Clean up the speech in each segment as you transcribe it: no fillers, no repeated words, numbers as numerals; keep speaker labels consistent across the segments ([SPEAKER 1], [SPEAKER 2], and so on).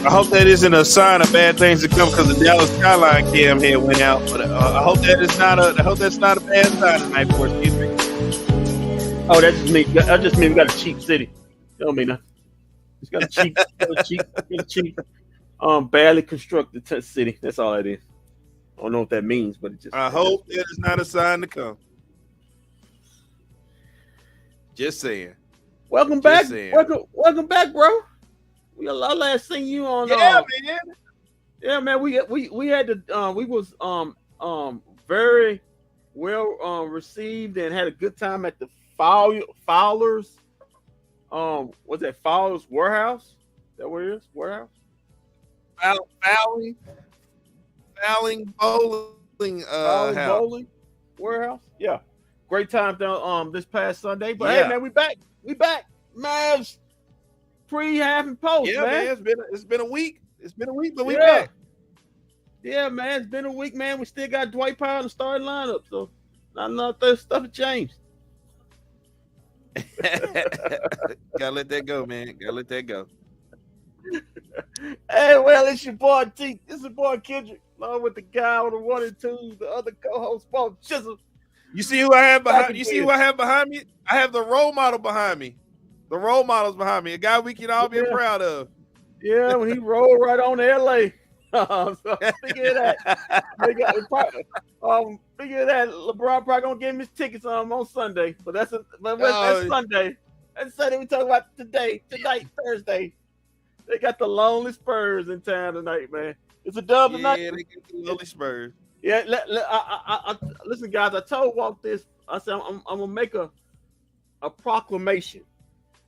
[SPEAKER 1] I hope that isn't a sign of bad things to come because the Dallas Skyline cam head went out. But I hope that's not a bad sign tonight for us.
[SPEAKER 2] Oh, that just means we got a cheap city. That don't mean nothing. It's got a cheap, badly constructed city. That's all it is. I don't know what that means, but it just.
[SPEAKER 1] I hope that is not a sign to come. Just saying.
[SPEAKER 2] Welcome back. Welcome back, bro. I last seen you on.
[SPEAKER 1] Man.
[SPEAKER 2] Yeah, man. We had to. We was very well received and had a good time at the Fowler's. Was that Fowler's Warehouse? Is that where it is? Warehouse.
[SPEAKER 1] Fouling bowling house.
[SPEAKER 2] Bowling Warehouse. Yeah, great time down this past Sunday. But hey, man, we back. Mavs pre-half and post.
[SPEAKER 1] Yeah, man. It's been a week. But we
[SPEAKER 2] back.
[SPEAKER 1] back.
[SPEAKER 2] Yeah, man. It's been a week, man. We still got Dwight Powell in the starting lineup, so not enough that stuff has changed.
[SPEAKER 1] Gotta let that go, man. Gotta let that go.
[SPEAKER 2] Hey, well, it's your boy T. This is your boy Kendrick, along with the guy on the 1 and 2, the other co-host, Paul Chisholm.
[SPEAKER 1] You see who I have behind? You see who I have behind me? I have the role model behind me. The role models behind me. A guy we can all be proud of.
[SPEAKER 2] Yeah, when he rolled right on to LA. So figure that. Figure that. LeBron probably gonna give him his tickets on Sunday, but that's Sunday. That's Sunday. We talk about tonight, Thursday. They got the lonely Spurs in town tonight, man. It's a dub tonight.
[SPEAKER 1] Yeah, they get the lonely Spurs.
[SPEAKER 2] Yeah, listen, guys. I told Walt this. I said I'm gonna make a proclamation.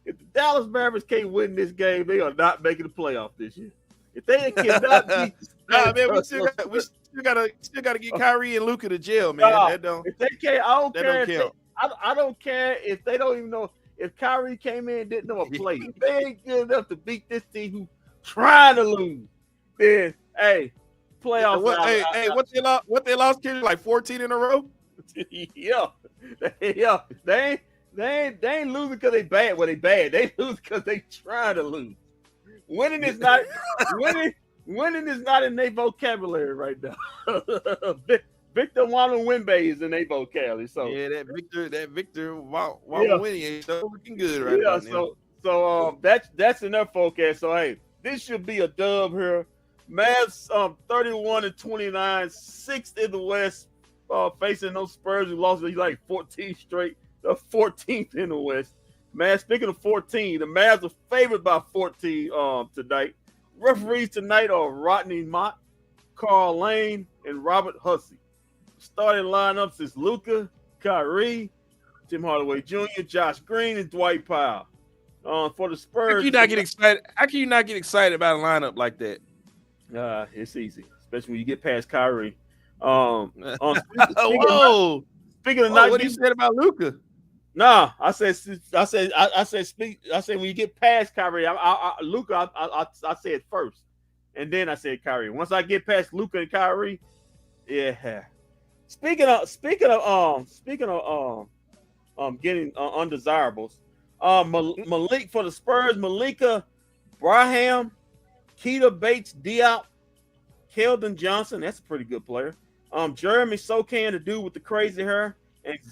[SPEAKER 2] If the Dallas Mavericks can't win this game, they are not making the playoff this year. If they cannot beat,
[SPEAKER 1] man, we still gotta get Kyrie and Luka to jail, man. That don't.
[SPEAKER 2] If they can't, I don't care.
[SPEAKER 1] Don't
[SPEAKER 2] I don't care if they don't even know. If Kyrie came in and didn't know a play, if they ain't good enough to beat this team who trying to lose, then hey, playoffs.
[SPEAKER 1] What they lost? Kendrick, like 14 in a row.
[SPEAKER 2] yeah. They ain't losing because they bad. Well, they bad. They lose because they trying to lose. Winning is not in their vocabulary right now. Victor Wembanyama is in their vocabulary. So
[SPEAKER 1] yeah, that Victor Wembanyama ain't looking good right now.
[SPEAKER 2] So that's in their forecast. So hey, this should be a dub here. Mavs 31-29, 6th in the West, facing those Spurs who lost like 14 straight. The 14th in the West. Man, speaking of 14, the Mavs are favored by 14 tonight. Referees tonight are Rodney Mott, Carl Lane, and Robert Hussey. Starting lineups is Luka, Kyrie, Tim Hardaway Jr., Josh Green, and Dwight Powell. For the Spurs,
[SPEAKER 1] how can you not get excited? How can you not get excited about a lineup like that?
[SPEAKER 2] It's easy, especially when you get past Kyrie.
[SPEAKER 1] Speaking of
[SPEAKER 2] night,
[SPEAKER 1] what you said about Luka?
[SPEAKER 2] Nah, I said when you get past Kyrie, Luka, I said first, and then I said Kyrie. Once I get past Luka and Kyrie, yeah. Speaking of getting undesirables, Malik for the Spurs, Malika Braham, Keita Bates-Diop, Keldon Johnson, that's a pretty good player. Jeremy Sokan, the dude with the crazy hair.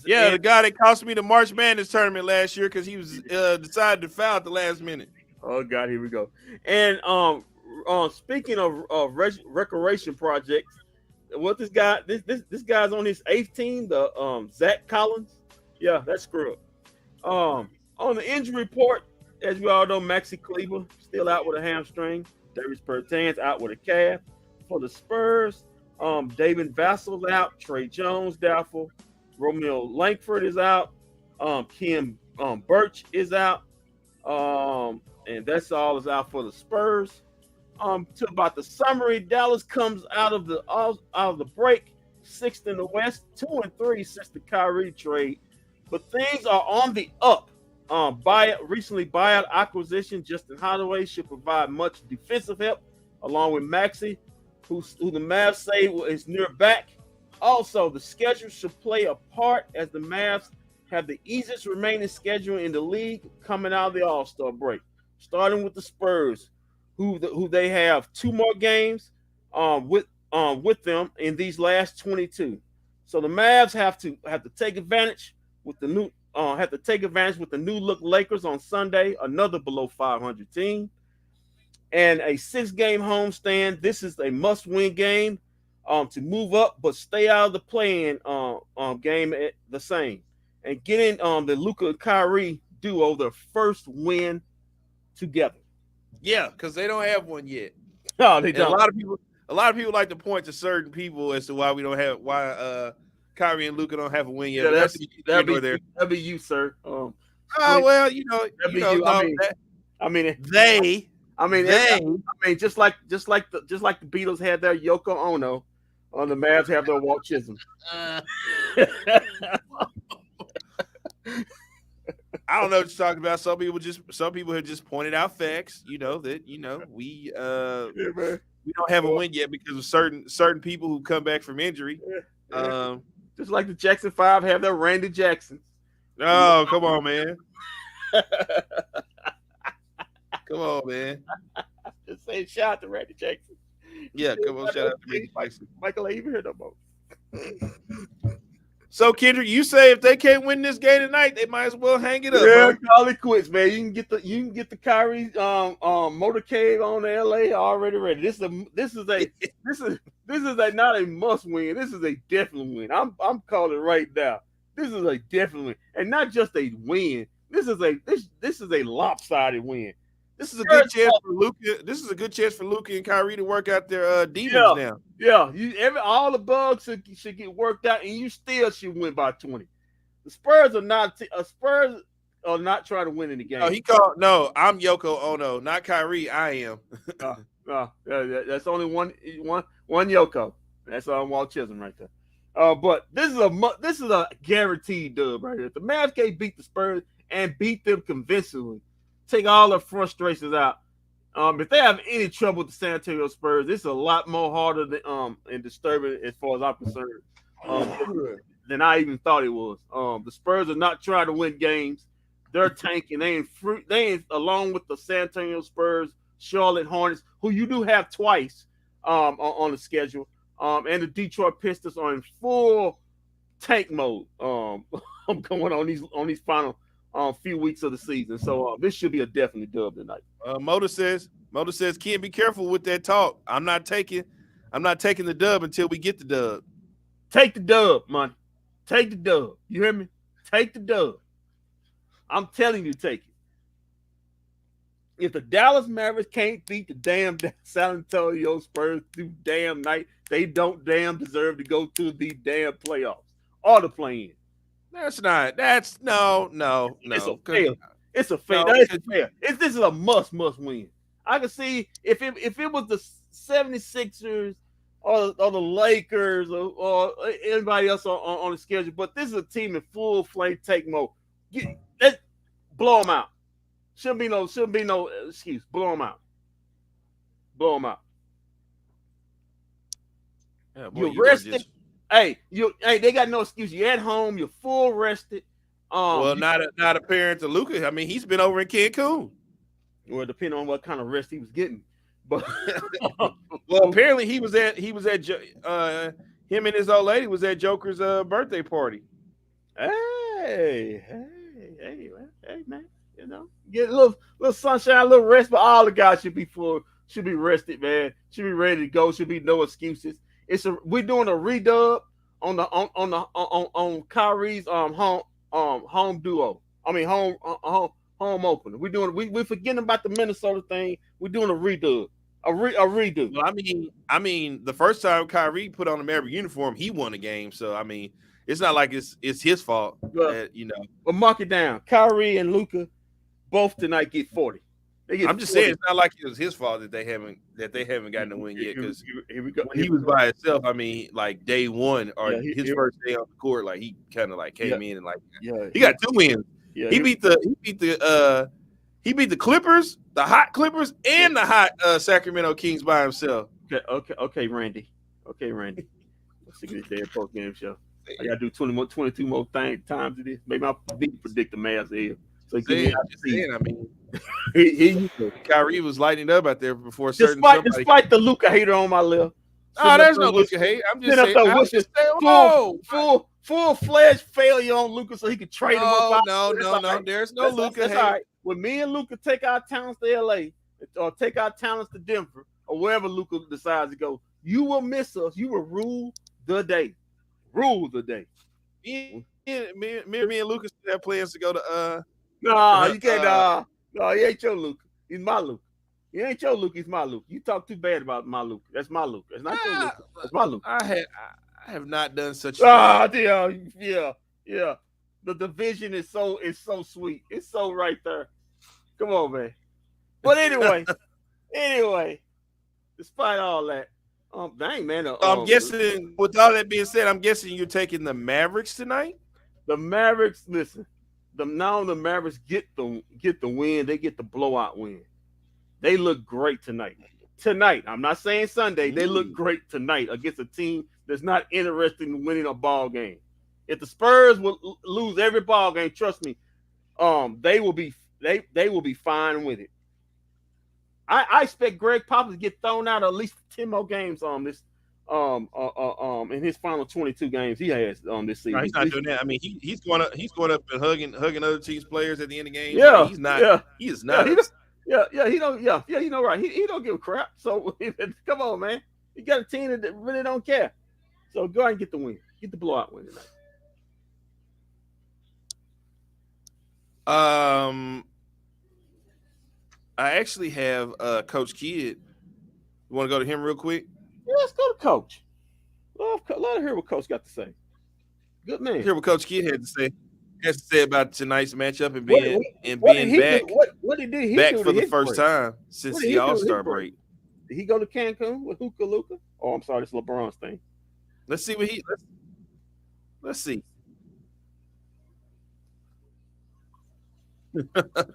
[SPEAKER 1] The guy that cost me the March Madness tournament last year because he was decided to foul at the last minute.
[SPEAKER 2] Oh God, here we go. And speaking of recreation projects, what this guy's on his 8th team, the Zach Collins. Yeah, that's screw up. On the injury report, as we all know, Maxi Kleber still out with a hamstring. Davis Bertans out with a calf. For the Spurs, David Vassal's out. Trey Jones doubtful. Romeo Langford is out. Kim Birch is out. And that's all is out for the Spurs. To about the summary, Dallas comes out of the break, 6th in the West, 2-3 since the Kyrie trade. But things are on the up. Recently buyout acquisition, Justin Holiday should provide much defensive help, along with Maxey, who the Mavs say is near back. Also, the schedule should play a part as the Mavs have the easiest remaining schedule in the league coming out of the All-Star break. Starting with the Spurs, who they have 2 more games with them in these last 22. So the Mavs have to take advantage with the new have to take advantage with the new look Lakers on Sunday, another below 500 team, and a 6-game homestand. This is a must-win game to move up, but stay out of the play-in game at the same, and getting the Luka and Kyrie duo their first win together.
[SPEAKER 1] Yeah, because they don't have one yet.
[SPEAKER 2] No, they
[SPEAKER 1] And
[SPEAKER 2] don't.
[SPEAKER 1] a lot of people like to point to certain people as to why we don't have Kyrie and Luka don't have a win yet.
[SPEAKER 2] Yeah, that'd be you, sir.
[SPEAKER 1] Well,
[SPEAKER 2] just like the Beatles had their Yoko Ono, the Mavs have their Walt Chisholm.
[SPEAKER 1] I don't know what you're talking about. Some people have just pointed out facts. We don't have a win yet because of certain people who come back from injury.
[SPEAKER 2] Just like the Jackson 5 have their Randy Jackson.
[SPEAKER 1] Oh, come on, man. Come on, man.
[SPEAKER 2] Just say shout out to Randy Jackson.
[SPEAKER 1] Yeah, come on, shout out to Randy Jackson.
[SPEAKER 2] Michael ain't even heard no more.
[SPEAKER 1] So, Kendrick, you say if they can't win this game tonight, they might as well hang it up.
[SPEAKER 2] Yeah, call it quits, man. You can get the Kyrie motorcade on the LA already ready. This is not a must win. This is a definite win. I'm calling it right now. This is a definite win, and not just a win. This is a lopsided win.
[SPEAKER 1] This is a good chance for Luka. This is a good chance for Luka and Kyrie to work out their demons now.
[SPEAKER 2] Yeah, all the bugs should get worked out, and you still should win by 20. The Spurs are not trying to win in the game.
[SPEAKER 1] No, I'm Yoko Ono, not Kyrie. I am.
[SPEAKER 2] That's only one Yoko. That's Walt Chisholm right there. But this is a guaranteed dub right here. If the Mavs can't beat the Spurs and beat them convincingly, take all their frustrations out. If they have any trouble with the San Antonio Spurs, it's a lot more harder and disturbing as far as I'm concerned than I even thought it was. The Spurs are not trying to win games. They're tanking. They ain't along with the San Antonio Spurs, Charlotte Hornets, who you do have twice on the schedule, and the Detroit Pistons are in full tank mode. I'm going on these final few weeks of the season. So this should be a definite dub tonight.
[SPEAKER 1] Motor says, Ken, be careful with that talk. I'm not taking the dub until we get the dub.
[SPEAKER 2] Take the dub, man. Take the dub. You hear me? Take the dub. I'm telling you, take it. If the Dallas Mavericks can't beat the damn San Antonio Spurs through damn night, they don't damn deserve to go to the damn playoffs or the play-in.
[SPEAKER 1] That's no.
[SPEAKER 2] It's a fail. It's a fail.
[SPEAKER 1] No,
[SPEAKER 2] That is fair. This is a must win. I can see if it was the 76ers or the Lakers or anybody else on the schedule, but this is a team in full flame take mode. Let's blow them out. Shouldn't be no excuse. Blow them out. Blow them out.
[SPEAKER 1] Yeah, boy,
[SPEAKER 2] you're rested. Hey, they got no excuse. You're at home. You're full rested.
[SPEAKER 1] Not apparent to Luka. I mean, he's been over in Cancun.
[SPEAKER 2] Well, depending on what kind of rest he was getting, but
[SPEAKER 1] well, apparently he was at him and his old lady was at Joker's birthday party.
[SPEAKER 2] Hey, man, get a little sunshine, a little rest, but all the guys should be rested, man. Should be ready to go. Should be no excuses. We're doing a redub on Kyrie's home duo. I mean home opener. We're forgetting about the Minnesota thing. We're doing a redub. A redo.
[SPEAKER 1] Well, I mean, the first time Kyrie put on a Maverick uniform, he won a game. So I mean, it's not like it's his fault. But
[SPEAKER 2] mark it down. Kyrie and Luka both tonight get 40.
[SPEAKER 1] I'm just saying it's not like it was his fault that they haven't gotten a win yet, because when he was by himself, I mean, like day one or his first day on the court, like he kind of like came in and like he got 2 wins. Yeah, he beat the Clippers, the hot Clippers, and the hot Sacramento Kings by himself.
[SPEAKER 2] Okay, Randy. Let's see this damn post game show. I gotta do 22 more times of this. Maybe I'll predict the Mavs here. So
[SPEAKER 1] Kyrie was lighting up out there before
[SPEAKER 2] despite the Luka hater on my left.
[SPEAKER 1] Oh, there's no Luka hate. I'm just saying.
[SPEAKER 2] Full-fledged failure on Luka so he could trade him up.
[SPEAKER 1] No. There's no Luka hate.
[SPEAKER 2] All right. When me and Luka take our talents to LA or take our talents to Denver or wherever Luka decides to go, you will miss us. You will rule the day. Rule the day.
[SPEAKER 1] Me and Luka have plans to go to
[SPEAKER 2] No, you can't. No, he ain't your Luka. He's my Luka. He ain't your Luka. He's my Luka. You talk too bad about my Luka. That's my Luka. That's not your Luka. That's my Luka.
[SPEAKER 1] I have not done such.
[SPEAKER 2] Yeah. The division is so sweet. It's so right there. Come on, man. But anyway, despite all that, dang man.
[SPEAKER 1] I'm guessing. With all that being said, I'm guessing you're taking the Mavericks tonight.
[SPEAKER 2] The Mavericks, listen. Now the Mavericks get the win. They get the blowout win. They look great tonight. I'm not saying Sunday. They look great tonight against a team that's not interested in winning a ball game. If the Spurs will lose every ball game, trust me, they will be fine with it. I expect Greg Popovich to get thrown out at least 10 more games on this in his final 22 games he has this season.
[SPEAKER 1] No, he's not doing that. I mean, he's going up and hugging other teams' players at the end of the game.
[SPEAKER 2] Yeah,
[SPEAKER 1] he's not. He is not.
[SPEAKER 2] He don't. You know, right? He don't give a crap. So come on, man. You got a team that really don't care. So go ahead and get the win. Get the blowout win tonight.
[SPEAKER 1] I actually have Coach Kidd. You want to go to him real quick?
[SPEAKER 2] Yeah, let's go to Coach. Let her hear what Coach got to say. Good man.
[SPEAKER 1] Hear what Coach Kidd had to say about tonight's matchup and being back.
[SPEAKER 2] What did he
[SPEAKER 1] back
[SPEAKER 2] do
[SPEAKER 1] for the first time since the All-Star break?
[SPEAKER 2] Did he go to Cancun with Hookah Luka? Oh, I'm sorry, it's LeBron's thing.
[SPEAKER 1] Let's see what let's see.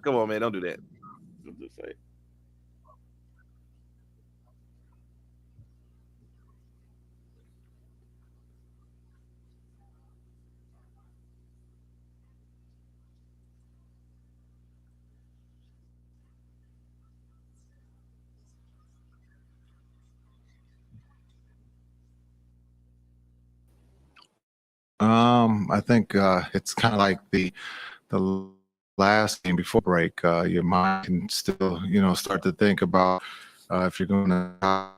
[SPEAKER 1] Come on, man, don't do that.
[SPEAKER 2] I'll just say.
[SPEAKER 3] I think it's kind of like the last game before break. Your mind can still, start to think about if you're going to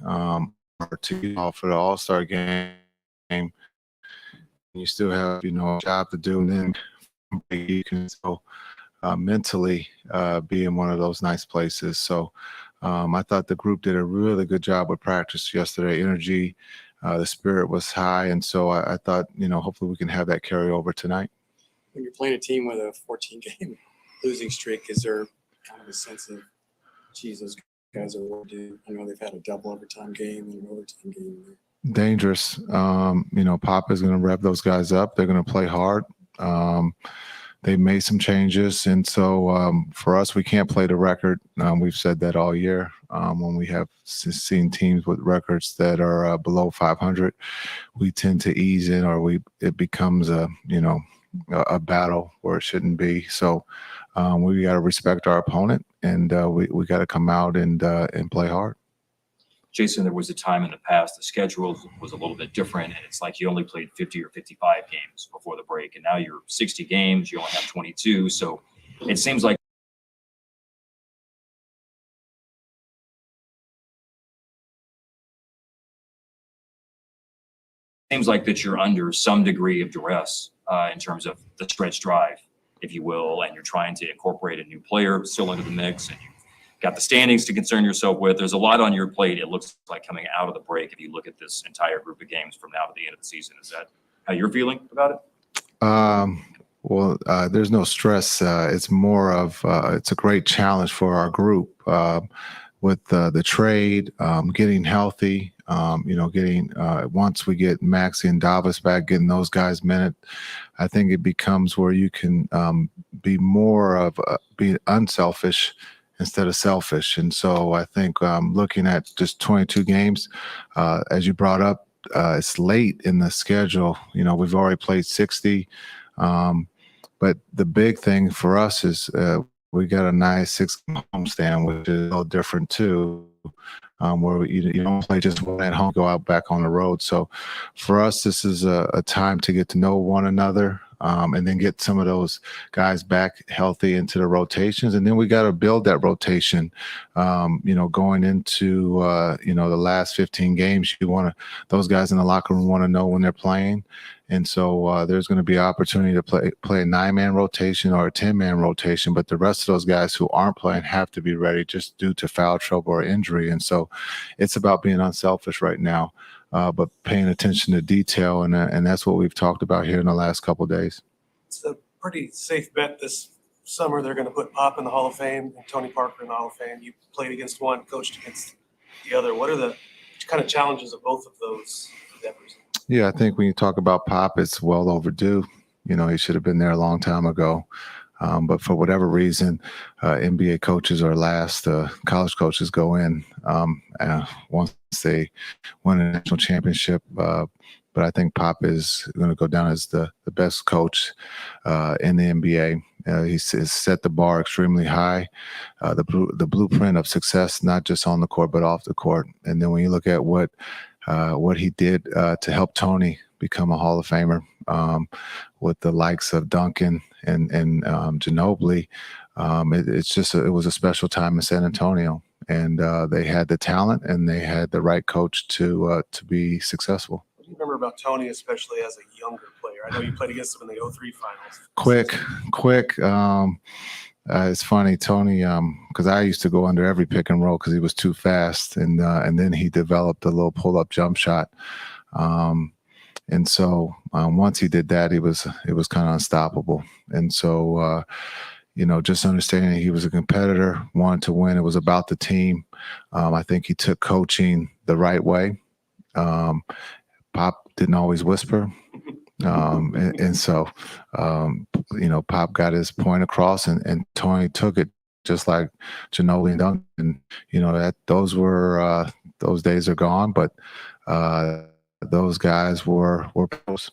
[SPEAKER 3] or to off for the All-Star game. You still have, a job to do, and then you can still mentally be in one of those nice places. So I thought the group did a really good job with practice yesterday. Energy. The spirit was high, and so I thought, hopefully we can have that carry over tonight.
[SPEAKER 4] When you're playing a team with a 14-game losing streak, is there kind of a sense of, geez, those guys are what do? I know they've had a double overtime game and an overtime game.
[SPEAKER 3] Dangerous. Pop is going to rev those guys up. They're going to play hard. They've made some changes, and so for us, we can't play the record. We've said that all year. When we have seen teams with records that are below 500, we tend to ease in, or it becomes a battle where it shouldn't be. So we got to respect our opponent, and we got to come out and play hard.
[SPEAKER 5] Jason, there was a time in the past the schedule was a little bit different, and it's like you only played 50 or 55 games before the break, and now you're 60 games, you only have 22. So it seems like that you're under some degree of duress in terms of the stretch drive, if you will, and you're trying to incorporate a new player still into the mix, and you've got the standings to concern yourself with. There's a lot on your plate, it looks like, coming out of the break if you look at this entire group of games from now to the end of the season. Is that how you're feeling about it?
[SPEAKER 3] Well, there's no stress. It's more of it's a great challenge for our group with the trade, getting healthy, getting once we get Maxey and Davis back, getting those guys minute. I think it becomes where you can be more of be unselfish instead of selfish. And so I think looking at just 22 games, as you brought up, it's late in the schedule. We've already played 60. But the big thing for us is we got a nice 6 homestand, which is a little different too. Where you don't play just one at home, go out back on the road. So for us, this is a time to get to know one another, and then get some of those guys back healthy into the rotations. And then we got to build that rotation, going into, the last 15 games. Those guys in the locker room want to know when they're playing. And so there's going to be opportunity to play a 9-man rotation or a 10-man rotation, but the rest of those guys who aren't playing have to be ready just due to foul trouble or injury. And so it's about being unselfish right now, but paying attention to detail, and that's what we've talked about here in the last couple of days.
[SPEAKER 6] It's a pretty safe bet this summer they're going to put Pop in the Hall of Fame and Tony Parker in the Hall of Fame. You played against one, coached against the other. What are the kind of challenges of both of those endeavors?
[SPEAKER 3] Yeah, I think when you talk about Pop, it's well overdue. He should have been there a long time ago. But for whatever reason, NBA coaches are last. College coaches go in once they win a national championship. But I think Pop is going to go down as the best coach in the NBA. He's set the bar extremely high, the blueprint of success, not just on the court, but off the court. And then when you look at what he did to help Tony become a Hall of Famer, with the likes of Duncan and Ginobili, it was a special time in San Antonio, and they had the talent and they had the right coach to be successple.
[SPEAKER 6] What do you remember about Tony, especially as a younger player? I know you played against him in the 2003 finals.
[SPEAKER 3] Quick. It's funny, Tony, because I used to go under every pick and roll because he was too fast, and then he developed a little pull-up jump shot. And so once he did that, it was kind of unstoppable. And so, just understanding he was a competitor, wanted to win. It was about the team. I think he took coaching the right way. Pop didn't always whisper. And so, Pop got his point across, and Tony took it just like Ginobili and Duncan. That those days are gone, but those guys were pros.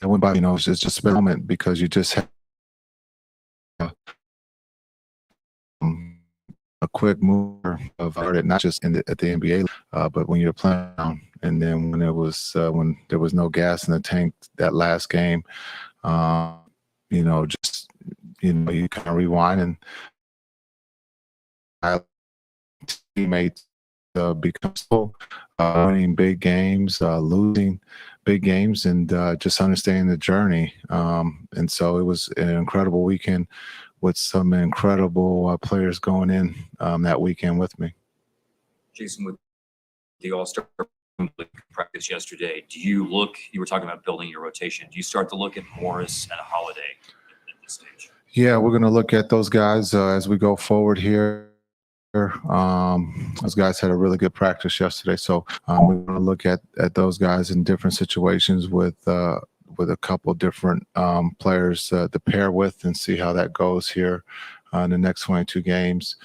[SPEAKER 3] And when it's just a moment because you just have a quick move of it, not just at the NBA, but when you're playing, and then when there was no gas in the tank that last game, you kind of rewind and teammates become so winning big games, losing big games, and just understanding the journey. And so it was an incredible weekend with some incredible players going in that weekend with me.
[SPEAKER 5] Jason, with the All-Star practice yesterday, you were talking about building your rotation. Do you start to look at Morris and Holiday at this stage?
[SPEAKER 3] Yeah, we're going to look at those guys as we go forward here. Those guys had a really good practice yesterday, so we're going to look at those guys in different situations with a couple different players to pair with, and see how that goes here in the next 22 games.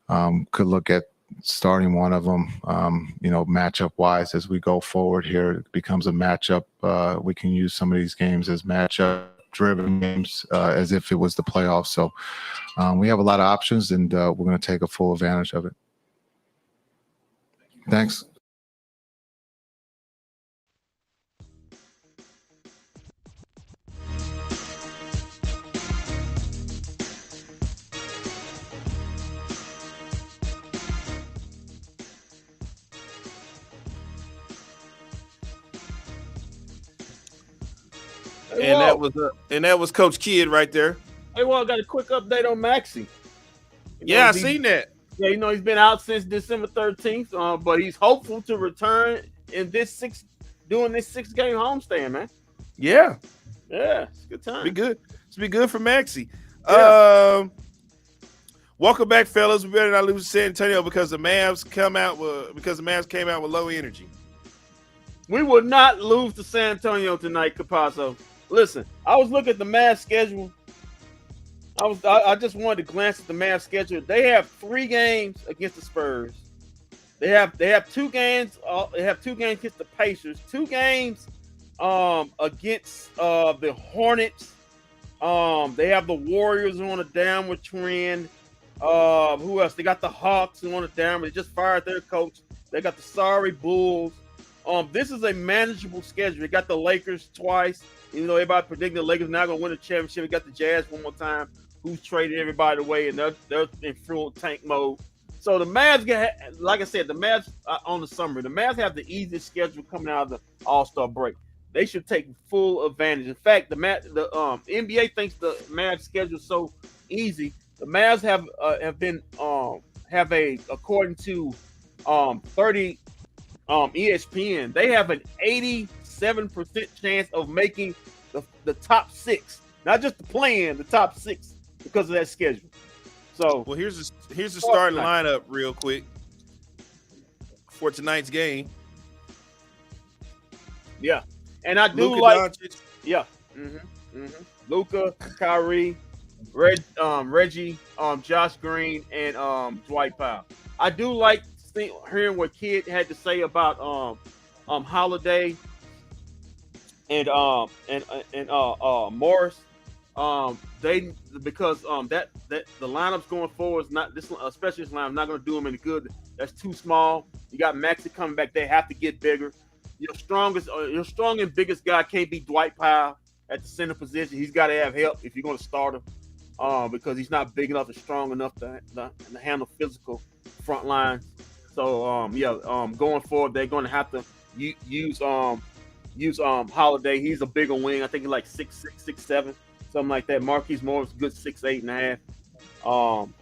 [SPEAKER 3] Could look at starting one of them, matchup wise as we go forward here. It becomes a matchup. We can use some of these games as matchup driven games as if it was the playoffs. So we have a lot of options, and we're going to take a full advantage of it. Thanks.
[SPEAKER 1] And that was Coach Kidd right there.
[SPEAKER 2] Hey, well, I got a quick update on Maxey.
[SPEAKER 1] I seen that.
[SPEAKER 2] Yeah, he's been out since December 13th, but he's hopeful to return in doing this 6-game homestand, man.
[SPEAKER 1] Yeah,
[SPEAKER 2] it's a good time.
[SPEAKER 1] It's be good for Maxey.
[SPEAKER 2] Yeah.
[SPEAKER 1] Welcome back, fellas. We better not lose to San Antonio because the Mavs came out with low energy.
[SPEAKER 2] We will not lose to San Antonio tonight, Capasso. Listen, I was looking at the Mavs schedule. I just wanted to glance at the Mavs schedule. They have 3 games against the Spurs. They have 2 games. They have 2 games against the Pacers. 2 games against the Hornets. They have the Warriors on a downward trend. Who else? They got the Hawks on a downward. They just fired their coach. They got the sorry Bulls. This is a manageable schedule. They got the Lakers twice. Even though everybody predicting the Lakers not going to win the championship, we got the Jazz one more time, who's traded everybody away, and they're in full tank mode. So the Mavs, like I said, the Mavs on the summer. The Mavs have the easiest schedule coming out of the All-Star break. They should take full advantage. In fact, the NBA thinks the Mavs schedule is so easy. The Mavs have according to 30 ESPN, they have an 87% chance of making the top 6, not just the play-in, the top 6 because of that schedule. So,
[SPEAKER 1] well, here's the starting lineup real quick for tonight's game.
[SPEAKER 2] Yeah, and I do
[SPEAKER 1] Luka
[SPEAKER 2] like
[SPEAKER 1] Doncic.
[SPEAKER 2] Yeah, Luka, Kyrie, Reggie, Josh Green, and Dwight Powell. I do like hearing what Kid had to say about Holiday and Morris. Because that the lineups going forward is not this, especially this lineup, not going to do them any good. That's too small. You got Maxey coming back. They have to get bigger. Your strong and biggest guy can't be Dwight Powell at the center position. He's got to have help if you're going to start him, because he's not big enough and strong enough to handle physical front lines. So going forward, they're going to have to use Holiday. He's a bigger wing. I think he's like 6'6", 6'7", something like that. Marquise Morris, good 6'8.5".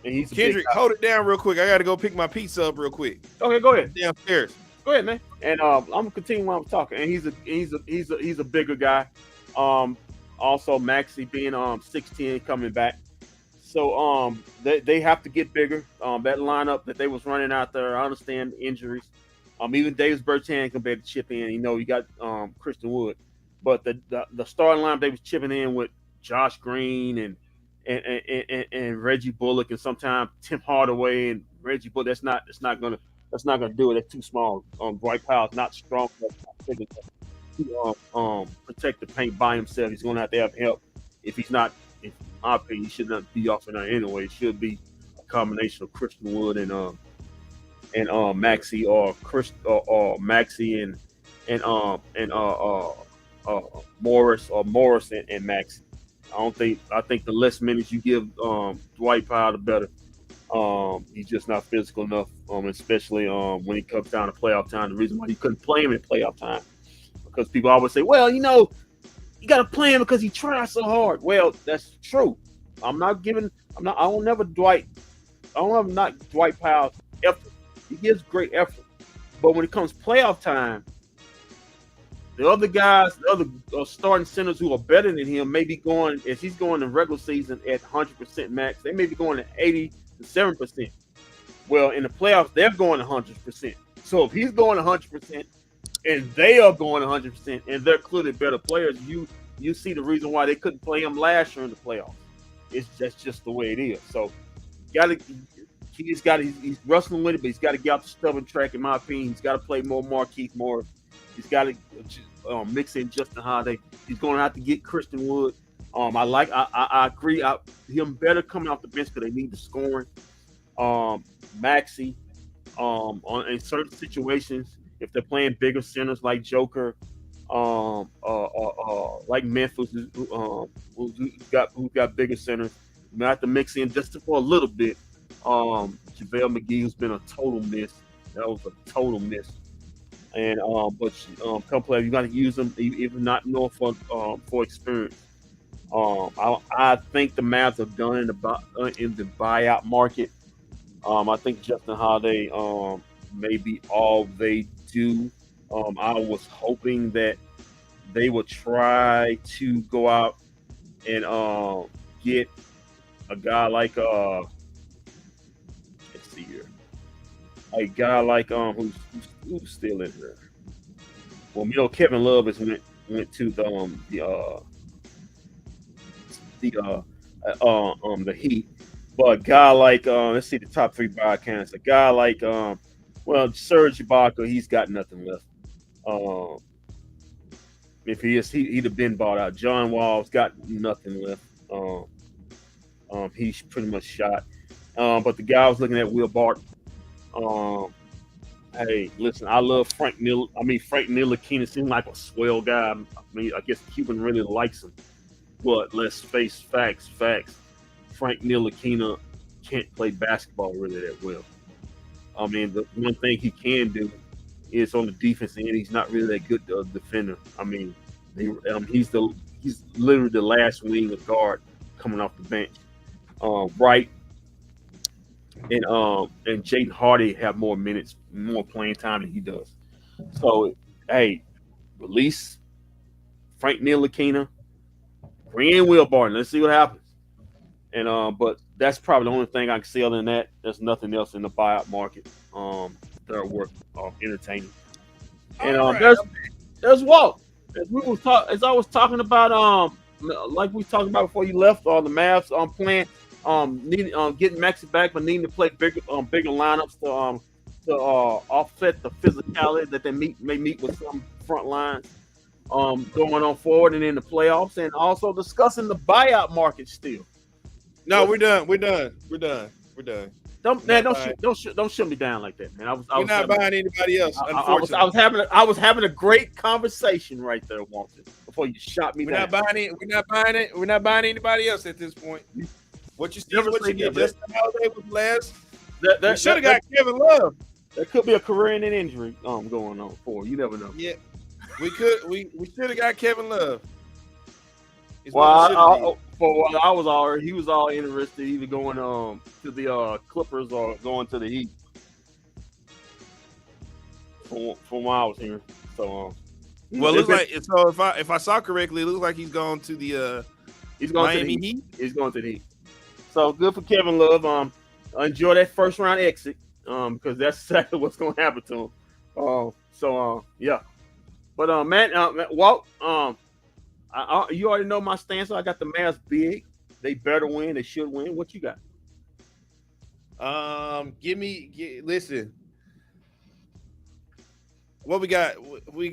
[SPEAKER 2] And he's
[SPEAKER 1] Kendrick. Hold it down real quick. I got to go pick my pizza up real quick.
[SPEAKER 2] Okay, go ahead.
[SPEAKER 1] Downstairs.
[SPEAKER 2] Go ahead, man. And I'm gonna continue while I'm talking. And he's a bigger guy. Also Maxey being 6'10", coming back. So they have to get bigger. That lineup that they was running out there, I understand injuries. Even Davis Bertans can be able to chip in. You got Christian Wood, but the starting lineup they was chipping in with Josh Green and Reggie Bullock, and sometimes Tim Hardaway and Reggie Bullock. That's not gonna do it. That's too small. Dwight Powell's not strong enough to protect the paint by himself. He's gonna have to have help. If he's not, in my opinion, he should not be off in there anyway. It should be a combination of Christian Wood and Maxey, or Maxey and Morris and Maxey. I think the less minutes you give Dwight Powell, the better. He's just not physical enough, especially when he comes down to playoff time. The reason why he couldn't play him in playoff time, because people always say, well, you got to play him because he tries so hard. Well, that's true. I won't never Dwight Powell's effort. He gives great effort. But when it comes playoff time, the other guys, the other starting centers who are better than him may be going, if he's going in regular season at 100% max, they may be going at 87%. Well, in the playoffs, they're going 100%. So if he's going 100% and they are going 100% and they're clearly better players, you see the reason why they couldn't play him last year in the playoffs. That's just the way it is. So he's wrestling with it, but he's got to get out the stubborn track, in my opinion. He's got to play more Marquise Morris. He's got to mix in Justin Holiday. He's going to have to get Christian Wood. I agree. Him better coming off the bench because they need the scoring. Maxey, in certain situations, if they're playing bigger centers like Joker, like Memphis, who's got bigger centers, you might have to mix in just for a little bit. JaVale McGee, who's been a total miss. That was a total miss. And but come play, you got to use them, even not know for experience. I think the Mavs have done in the buyout market. I think Justin Holiday may be all they do. I was hoping that they would try to go out and get a guy like let's see here, a guy like who's still in here. Well, Kevin Love went to the Heat, but a guy like let's see the top 3 buyout candidates. A guy like Well, Serge Ibaka, he's got nothing left. If he'd have been bought out. John Wall's got nothing left. He's pretty much shot. But the guy I was looking at, Will Barton. Hey, listen, I love Frank Ntilikina seems like a swell guy. I mean, I guess Cuban really likes him. But let's face facts. Frank Ntilikina can't play basketball really that well. I mean, the one thing he can do is on the defense end, he's not really that good defender. I mean, he's literally the last wing of guard coming off the bench. Wright and Jaden Hardy have more minutes, more playing time than he does. So, hey, release Frank Ntilikina, bring in Will Barton. Let's see what happens. And but that's probably the only thing I can see. Other than that, there's nothing else in the buyout market that are worth entertaining. And there's Walt. As I was talking about, like we talked about before you left, the Mavs playing, getting Maxi back, but needing to play bigger lineups to offset the physicality that they may meet with some front lines going on forward and in the playoffs, and also discussing the buyout market still.
[SPEAKER 1] No, we're done.
[SPEAKER 2] Don't shut me down like that, man.
[SPEAKER 1] We're not buying anybody else.
[SPEAKER 2] I was having a great conversation right there, Walter, before you shot me down.
[SPEAKER 1] We're not buying anybody else at this point. What you get? Justin Holiday was last. We should have got Kevin Love.
[SPEAKER 2] There could be a career-ending injury going on for you. Never know.
[SPEAKER 1] Yeah, we should have got Kevin Love.
[SPEAKER 2] Well, he was all interested either going to the Clippers or going to the Heat. From what I was hearing. So
[SPEAKER 1] well, it looks like so. If I saw correctly, it looks like he's going to the Miami Heat.
[SPEAKER 2] He's going to the Heat. So good for Kevin Love. Enjoy that first round exit because that's exactly what's going to happen to him. Yeah. But Walt, you already know my stance. So I got the Mavs big. They better win. They should win. What you got?
[SPEAKER 1] Listen. What we got? We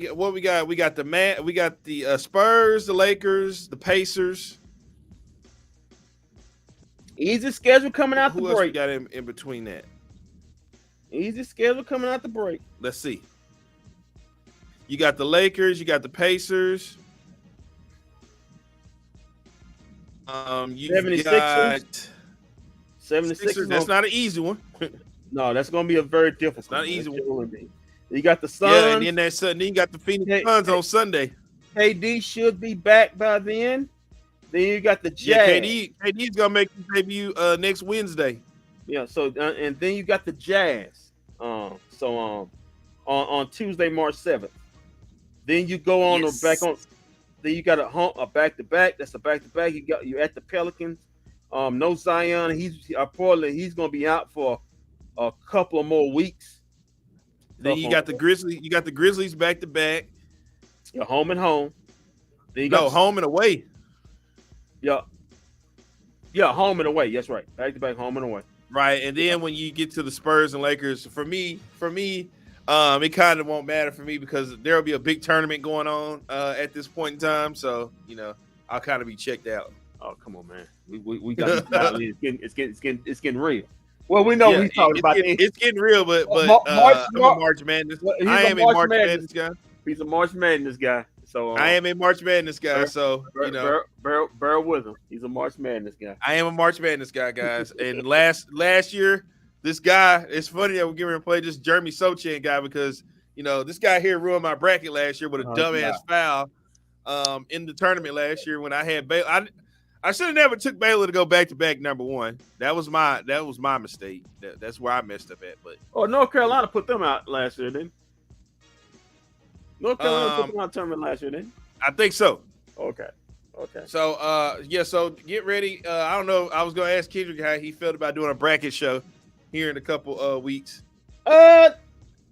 [SPEAKER 1] got the Spurs, the Lakers, the Pacers.
[SPEAKER 2] Easy schedule coming out the
[SPEAKER 1] break. Who else we got in between that?
[SPEAKER 2] Easy schedule coming out the break.
[SPEAKER 1] Let's see. You got the Lakers. You got the Pacers.
[SPEAKER 2] 76ers. 76ers.
[SPEAKER 1] That's not an easy one.
[SPEAKER 2] No, that's going to be a very difficult.
[SPEAKER 1] It's not an easy one.
[SPEAKER 2] You got the Suns.
[SPEAKER 1] Yeah, and then you got the Phoenix Suns on Sunday.
[SPEAKER 2] KD should be back by then. Then you got the Jazz.
[SPEAKER 1] Yeah, KD's gonna make his debut next Wednesday.
[SPEAKER 2] Yeah. So and then you got the Jazz. On Tuesday, March 7th. Then you go on back on. Then you got a back-to-back. That's a back-to-back. You're at the Pelicans. No Zion. He's gonna be out for a couple of more weeks.
[SPEAKER 1] Then you got the Grizzlies. You got the Grizzlies back-to-back.
[SPEAKER 2] You're home and home.
[SPEAKER 1] Then you got home and away.
[SPEAKER 2] Yeah, home and away. That's right. Back-to-back, home and away.
[SPEAKER 1] Right, and then when you get to the Spurs and Lakers, for me, it kind of won't matter for me because there'll be a big tournament going on at this point in time. So I'll kind of be checked out.
[SPEAKER 2] Oh, come on, man. We got it's getting real. Well, we know he's talking about
[SPEAKER 1] it's getting real, but I'm a March Madness. I am a March Madness guy.
[SPEAKER 2] He's a March Madness guy. So
[SPEAKER 1] I am a March Madness guy.
[SPEAKER 2] Bear with him. He's a March Madness guy.
[SPEAKER 1] I am a March Madness guy, guys. And last year, this guy, it's funny that we're getting ready to play this Jeremy Sochan guy because this guy here ruined my bracket last year with a dumbass foul in the tournament last year when I had Baylor. I should have never took Baylor to go back to back number one. That was my mistake. That's where I messed up at. But
[SPEAKER 2] North Carolina put them out last year, didn't? North Carolina put them out tournament last year, didn't?
[SPEAKER 1] I think so.
[SPEAKER 2] Okay.
[SPEAKER 1] So so get ready. I don't know. I was gonna ask Kendrick how he felt about doing a bracket show here in a couple weeks.
[SPEAKER 2] I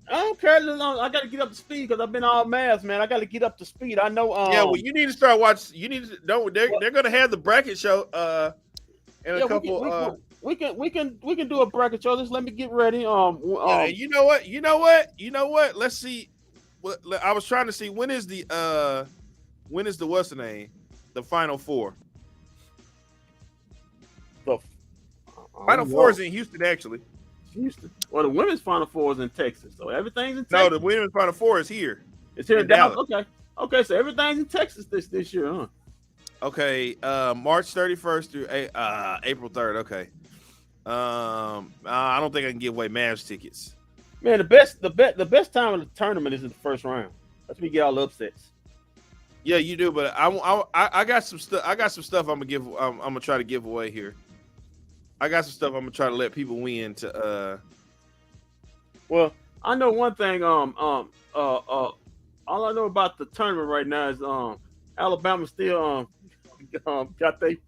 [SPEAKER 2] don't care. I got to get up to speed because I've been all Mavs, man. I got to get up to speed. I know.
[SPEAKER 1] Well, you need to start watching. You need to. They're gonna have the bracket show in a couple.
[SPEAKER 2] we can do a bracket show. Just let me get ready.
[SPEAKER 1] You know what? Let's see. I was trying to see when is the what's the name? The Final Four.
[SPEAKER 2] The
[SPEAKER 1] Final Four is in Houston, actually.
[SPEAKER 2] Houston. Well, the women's Final Four is in Texas, so everything's in Texas.
[SPEAKER 1] No, the women's Final Four is here.
[SPEAKER 2] It's here in Dallas. Okay, so everything's in Texas this year, huh?
[SPEAKER 1] Okay, March 31st through April 3rd. Okay. I don't think I can give away Mavs tickets.
[SPEAKER 2] Man, the best time of the tournament is in the first round. That's when we get all the upsets.
[SPEAKER 1] Yeah, you do, but I got some stuff. I got some stuff I'm gonna try to give away here. I got some stuff I'm gonna try to let people win to.
[SPEAKER 2] Well, I know one thing. All I know about the tournament right now is Alabama still got they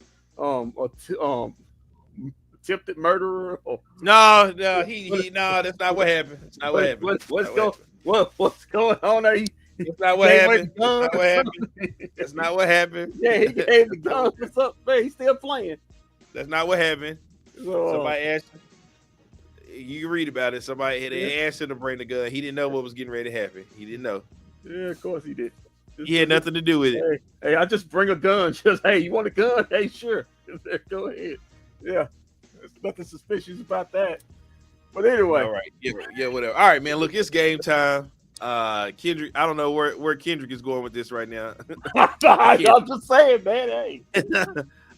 [SPEAKER 2] attempted murderer.
[SPEAKER 1] No, that's not what happened. That's not what happened.
[SPEAKER 2] What's going on there?
[SPEAKER 1] That's not what happened. That's not what happened.
[SPEAKER 2] Yeah, he gave the gun. What's up, man? He's still playing.
[SPEAKER 1] That's not what happened. Somebody asked him. You can read about it. Somebody had asked him to bring the gun. He didn't know what was getting ready to happen. He didn't know.
[SPEAKER 2] Yeah, of course he did.
[SPEAKER 1] He had nothing to do with it.
[SPEAKER 2] Hey, I just bring a gun. Just, hey, you want a gun? Hey, sure. Go ahead. Yeah. There's nothing suspicious about that. But anyway.
[SPEAKER 1] All right. Yeah, whatever. All right, man. Look, it's game time. Kendrick, I don't know where Kendrick is going with this right now.
[SPEAKER 2] I'm just saying, man. Hey.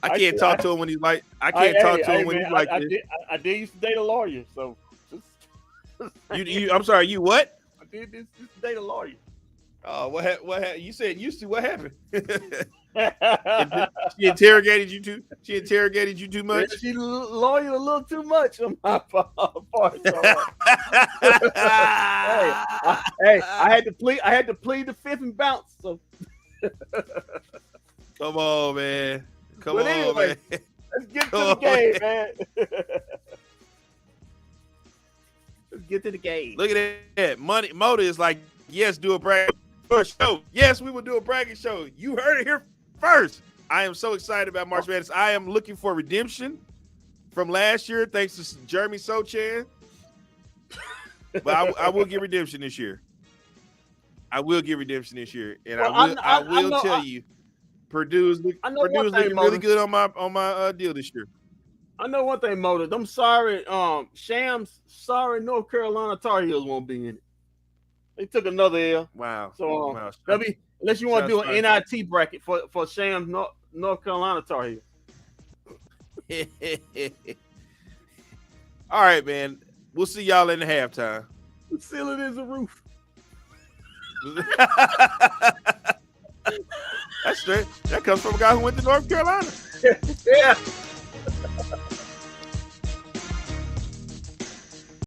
[SPEAKER 1] I can't talk to him when he's like. I can't talk to him when he's like.
[SPEAKER 2] I did used to date a lawyer, so.
[SPEAKER 1] I'm sorry. You what?
[SPEAKER 2] I did used to date a lawyer.
[SPEAKER 1] Oh, what happened? You said used to. What happened? She interrogated you too. She interrogated you too much.
[SPEAKER 2] She lawyered a little too much on my part. Hey, I had to plead the fifth and bounce. So.
[SPEAKER 1] Come on, man. Come on,
[SPEAKER 2] anyway,
[SPEAKER 1] man.
[SPEAKER 2] Let's get to the game, man. Let's get to the game.
[SPEAKER 1] Look at that. Moda is like, yes, do a bracket show. Yes, we will do a bracket show. You heard it here first. I am so excited about March Madness. I am looking for redemption from last year, thanks to Jeremy Sochan. But I will get redemption this year. And I will tell you, Purdue's looking really good on my deal this year.
[SPEAKER 2] I know one thing, Moda. I'm sorry, Shams. Sorry, North Carolina Tar Heels won't be in it. They took another L.
[SPEAKER 1] Wow.
[SPEAKER 2] So unless you want to do an NIT bracket for Shams North Carolina Tar Heels.
[SPEAKER 1] All right, man. We'll see y'all in the halftime.
[SPEAKER 2] The ceiling is a roof.
[SPEAKER 1] That's straight. That comes from a guy who went to North Carolina.
[SPEAKER 2] Yeah.